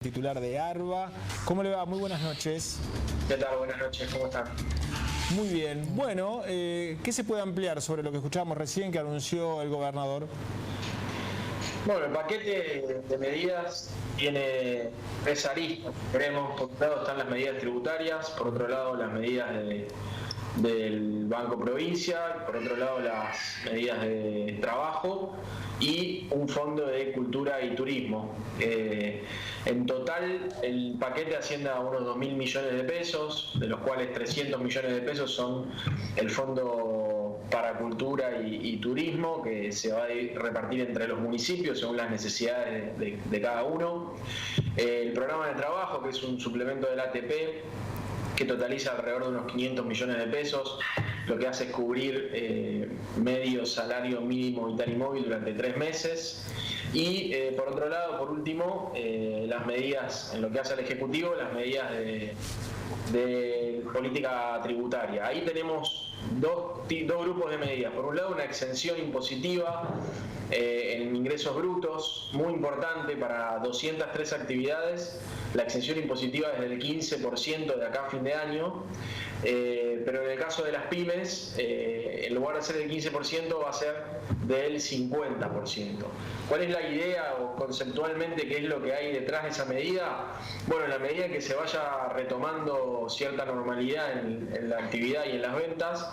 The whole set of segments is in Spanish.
Titular de ARBA. ¿Cómo le va? Muy buenas noches. ¿Qué tal? Buenas noches, ¿cómo están? Muy bien. Bueno, ¿qué se puede ampliar sobre lo que escuchábamos recién que anunció el gobernador? Bueno, el paquete de medidas tiene tres aristas. Veremos, por un lado están las medidas tributarias, por otro lado las medidas del Banco Provincia, por otro lado las medidas de trabajo y un fondo de cultura y turismo. En total el paquete asciende a unos 2.000 millones de pesos, de los cuales 300 millones de pesos son el fondo para cultura y turismo, que se va a repartir entre los municipios según las necesidades de cada uno. El programa de trabajo, que es un suplemento del ATP, que totaliza alrededor de unos 500 millones de pesos, lo que hace es cubrir medio salario mínimo vital y móvil durante 3 meses. Y por otro lado, por último, las medidas, en lo que hace al Ejecutivo, las medidas de política tributaria. Ahí tenemos dos grupos de medidas. Por un lado, una exención impositiva en ingresos brutos, muy importante para 203 actividades. La exención impositiva es del 15% de acá a fin de año, pero en el caso de las pymes, en lugar de ser del 15%, va a ser del 50%. ¿Cuál es la idea o conceptualmente qué es lo que hay detrás de esa medida? Bueno, en la medida en que se vaya retomando cierta normalidad en la actividad y en las ventas,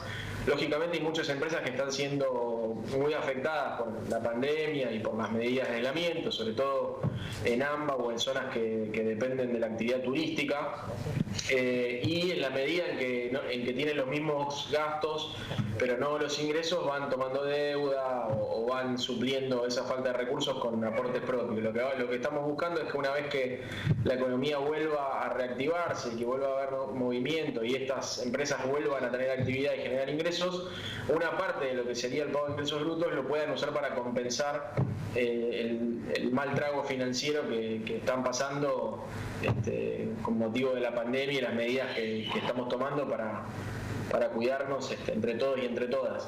lógicamente hay muchas empresas que están siendo muy afectadas por la pandemia y por las medidas de aislamiento, sobre todo en AMBA o en zonas que dependen de la actividad turística, y en la medida en que tienen los mismos gastos pero no los ingresos, van tomando deuda o van supliendo esa falta de recursos con aportes propios. Lo que estamos buscando es que una vez que la economía vuelva a reactivarse y que vuelva a haber movimiento y estas empresas vuelvan a tener actividad y generar ingresos, una parte de lo que sería el pago de ingresos brutos lo puedan usar para compensar el mal trago financiero que están pasando con motivo de la pandemia y las medidas que estamos tomando para cuidarnos entre todos y entre todas.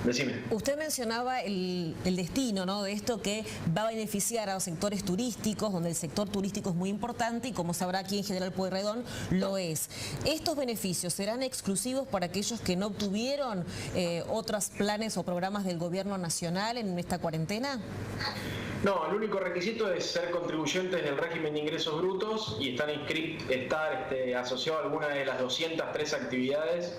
Decime. Usted mencionaba el destino, ¿no?, de esto, que va a beneficiar a los sectores turísticos, donde el sector turístico es muy importante y, como sabrá aquí en General Pueyrredón, lo es. ¿Estos beneficios serán exclusivos para aquellos que no obtuvieron otros planes o programas del gobierno nacional en esta cuarentena? No, el único requisito es ser contribuyentes del régimen de ingresos brutos y estar asociado a alguna de las 203 actividades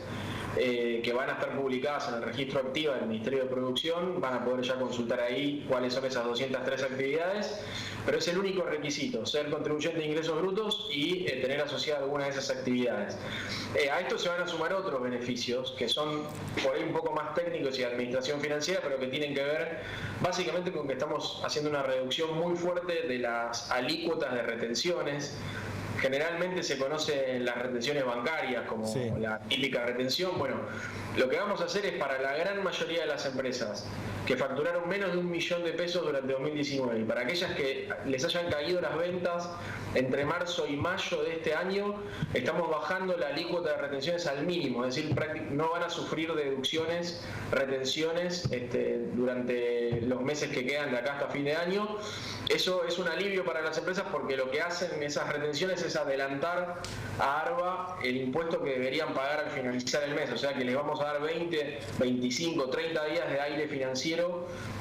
que van a estar publicadas en el registro activo del Ministerio de Producción. Van a poder ya consultar ahí cuáles son esas 203 actividades, pero es el único requisito, ser contribuyente de ingresos brutos y tener asociada alguna de esas actividades. A esto se van a sumar otros beneficios que son por ahí un poco más técnicos y de administración financiera, pero que tienen que ver básicamente con que estamos haciendo una reducción muy fuerte de las alícuotas de retenciones. Generalmente se conocen las retenciones bancarias como la típica retención. Bueno, lo que vamos a hacer es para la gran mayoría de las empresas que facturaron menos de 1 millón de pesos durante 2019 y para aquellas que les hayan caído las ventas entre marzo y mayo de este año, estamos bajando la alícuota de retenciones al mínimo, es decir, no van a sufrir deducciones, retenciones durante los meses que quedan de acá hasta fin de año. Eso es un alivio para las empresas porque lo que hacen esas retenciones es adelantar a ARBA el impuesto que deberían pagar al finalizar el mes, o sea que les vamos a dar 20, 25, 30 días de aire financiero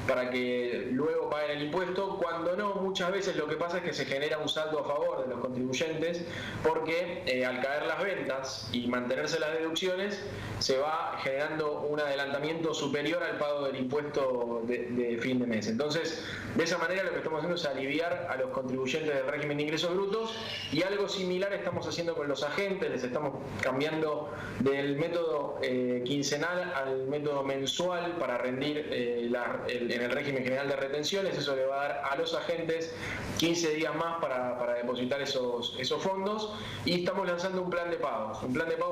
para que luego paguen el impuesto, cuando no, muchas veces lo que pasa es que se genera un saldo a favor de los contribuyentes porque al caer las ventas y mantenerse las deducciones, se va generando un adelantamiento superior al pago del impuesto de fin de mes. Entonces, de esa manera lo que estamos haciendo es aliviar a los contribuyentes del régimen de ingresos brutos, y algo similar estamos haciendo con los agentes. Les estamos cambiando del método quincenal al método mensual para rendir en el régimen general de retenciones. Eso le va a dar a los agentes 15 días más para depositar esos fondos, y estamos lanzando un plan de pagos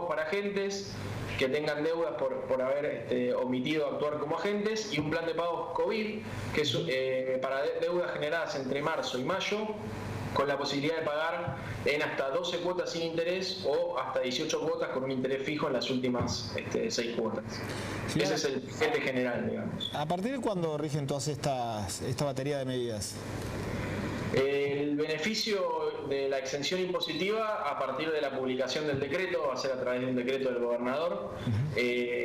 para agentes que tengan deudas por haber omitido actuar como agentes, y un plan de pagos COVID que es para deudas generadas entre marzo y mayo, con la posibilidad de pagar en hasta 12 cuotas sin interés o hasta 18 cuotas con un interés fijo en las últimas 6 cuotas. Sí, ese es el paquete general, digamos. ¿A partir de cuándo rigen todas esta batería de medidas? beneficio de la exención impositiva a partir de la publicación del decreto, va a ser a través de un decreto del gobernador.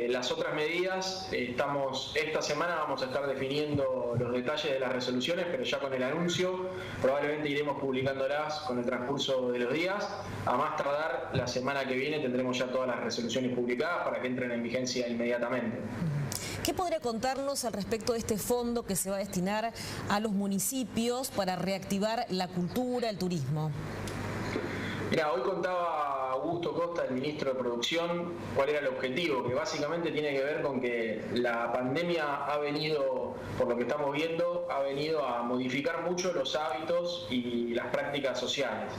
Las otras medidas, esta semana vamos a estar definiendo los detalles de las resoluciones, pero ya con el anuncio probablemente iremos publicándolas con el transcurso de los días. A más tardar, la semana que viene tendremos ya todas las resoluciones publicadas para que entren en vigencia inmediatamente. ¿Qué podría contarnos al respecto de este fondo que se va a destinar a los municipios para reactivar la cultura, el turismo? Mira, hoy contaba Augusto Costa, el ministro de Producción, cuál era el objetivo, que básicamente tiene que ver con que la pandemia ha venido, por lo que estamos viendo, ha venido a modificar mucho los hábitos y las prácticas sociales.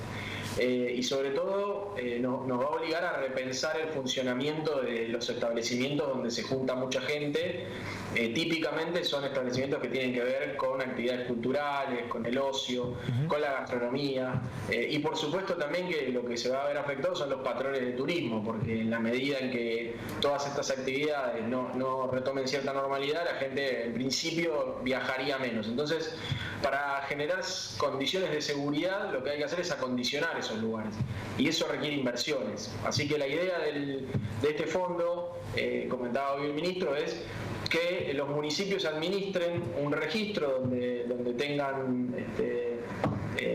Y sobre todo nos va a obligar a repensar el funcionamiento de los establecimientos donde se junta mucha gente. Típicamente son establecimientos que tienen que ver con actividades culturales, con el ocio, con la gastronomía, y por supuesto también que lo que se va a ver afectado son los patrones de turismo, porque en la medida en que todas estas actividades no retomen cierta normalidad, la gente en principio viajaría menos. Entonces, para generar condiciones de seguridad, lo que hay que hacer es acondicionar esos lugares, y eso requiere inversiones. Así que la idea de este fondo, comentaba hoy el ministro, es que los municipios administren un registro donde tengan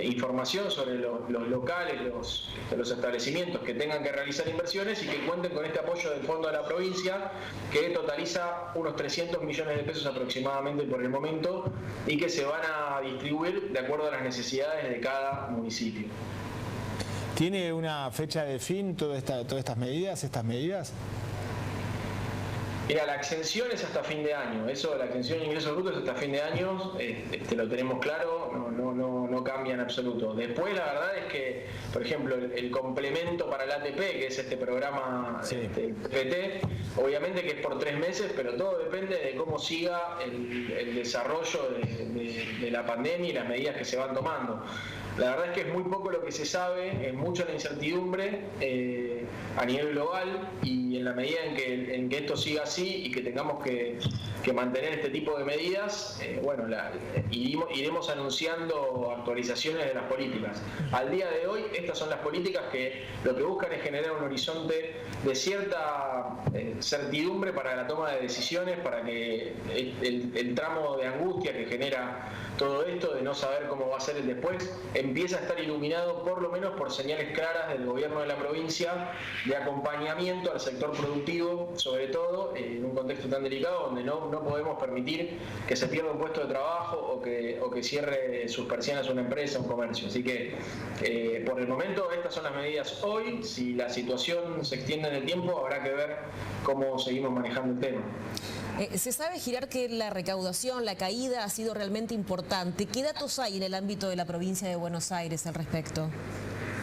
información sobre los locales, los establecimientos que tengan que realizar inversiones, y que cuenten con este apoyo del Fondo de la Provincia, que totaliza unos 300 millones de pesos aproximadamente por el momento, y que se van a distribuir de acuerdo a las necesidades de cada municipio. ¿Tiene una fecha de fin todas estas medidas? Mira, la exención es hasta fin de año. Eso, la exención de ingresos brutos es hasta fin de año, lo tenemos claro, no cambia en absoluto. Después, la verdad es que, por ejemplo, el complemento para el ATP, que es este programa PT, obviamente que es por 3 meses, pero todo depende de cómo siga el desarrollo de la pandemia y las medidas que se van tomando. La verdad es que es muy poco lo que se sabe, es mucha la incertidumbre a nivel global, y en la medida en que esto siga así y que tengamos que mantener este tipo de medidas, iremos anunciando actualizaciones de las políticas. Al día de hoy, estas son las políticas que lo que buscan es generar un horizonte de cierta certidumbre para la toma de decisiones, para que el tramo de angustia que genera todo esto, de no saber cómo va a ser el después, empieza a estar iluminado por lo menos por señales claras del gobierno de la provincia de acompañamiento al sector productivo, sobre todo en un contexto tan delicado donde no podemos permitir que se pierda un puesto de trabajo o que cierre sus persianas una empresa, un comercio. Así que por el momento estas son las medidas hoy. Si la situación se extiende en el tiempo, habrá que ver cómo seguimos manejando el tema. Se sabe, Girar, que la recaudación, la caída ha sido realmente importante. ¿Qué datos hay en el ámbito de la provincia de Buenos Aires al respecto?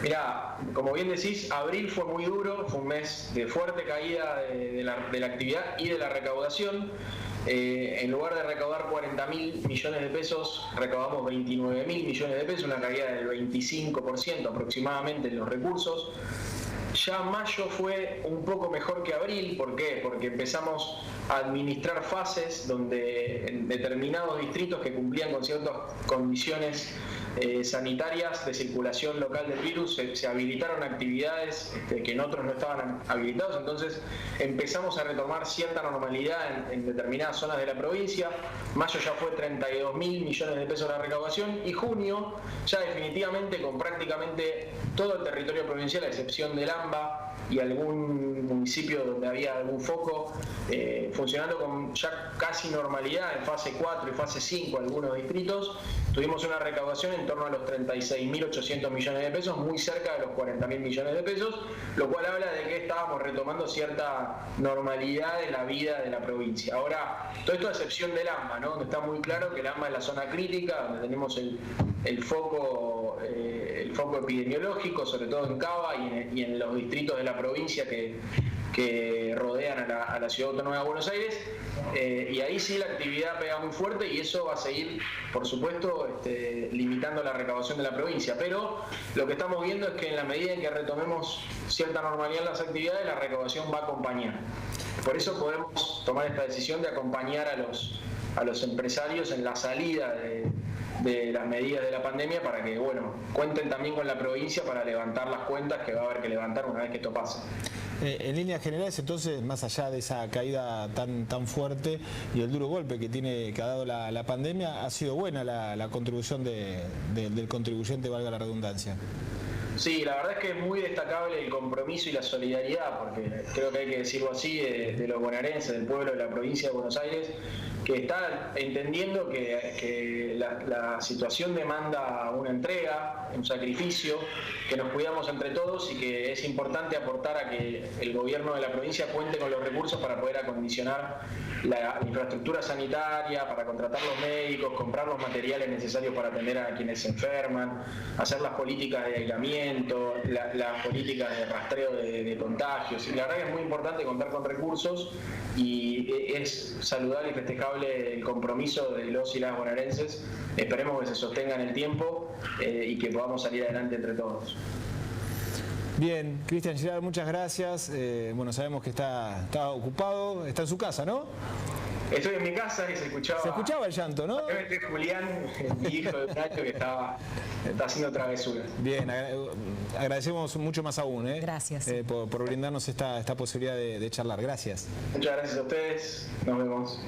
Mirá, como bien decís, abril fue muy duro, fue un mes de fuerte caída de la actividad y de la recaudación. En lugar de recaudar 40.000 millones de pesos, recaudamos 29.000 millones de pesos, una caída del 25% aproximadamente en los recursos. Ya mayo fue un poco mejor que abril. ¿Por qué? Porque empezamos a administrar fases donde en determinados distritos que cumplían con ciertas condiciones sanitarias de circulación local del virus se habilitaron actividades que en otros no estaban habilitados. Entonces empezamos a retomar cierta normalidad en determinadas zonas de la provincia. Mayo ya fue 32.000 millones de pesos la recaudación, y junio ya definitivamente con prácticamente todo el territorio provincial, a excepción del AMBA y algún municipio donde había algún foco, funcionando con ya casi normalidad en fase 4 y fase 5 algunos distritos. Tuvimos una recaudación en torno a los 36.800 millones de pesos, muy cerca de los 40.000 millones de pesos, lo cual habla de que estábamos retomando cierta normalidad de la vida de la provincia. Ahora, todo esto a excepción del AMBA, ¿no? Donde está muy claro que el AMBA es la zona crítica, donde tenemos el foco epidemiológico, sobre todo en Cava y en los distritos de la provincia que rodean a la Ciudad Autónoma de Buenos Aires, y ahí sí la actividad pega muy fuerte, y eso va a seguir, por supuesto, limitando la recaudación de la provincia. Pero lo que estamos viendo es que en la medida en que retomemos cierta normalidad en las actividades, la recaudación va a acompañar. Por eso podemos tomar esta decisión de acompañar a los empresarios en la salida de las medidas de la pandemia para que, bueno, cuenten también con la provincia para levantar las cuentas que va a haber que levantar una vez que esto pase. En líneas generales, entonces, más allá de esa caída tan fuerte y el duro golpe que ha dado la pandemia, ha sido buena la contribución del contribuyente, valga la redundancia. Sí, la verdad es que es muy destacable el compromiso y la solidaridad, porque creo que hay que decirlo así, de los bonaerenses, del pueblo de la provincia de Buenos Aires, que está entendiendo que la situación demanda una entrega, un sacrificio, que nos cuidamos entre todos y que es importante aportar a que el gobierno de la provincia cuente con los recursos para poder acondicionar la infraestructura sanitaria, para contratar los médicos, comprar los materiales necesarios para atender a quienes se enferman, hacer las políticas de aislamiento, las políticas de rastreo de contagios. Y la verdad que es muy importante contar con recursos y es saludable y festejable el compromiso de los y las bonaerenses. Esperemos que se sostenga en el tiempo y que podamos salir adelante entre todos. Bien, Cristian Girard, muchas gracias. Bueno, sabemos que está ocupado, está en su casa, ¿no? Estoy en mi casa y se escuchaba el llanto, ¿no? Julián, mi hijo de un año, que está haciendo travesuras. Bien, agradecemos mucho más aún, Gracias. Por brindarnos esta posibilidad de charlar. Gracias. Muchas gracias a ustedes. Nos vemos.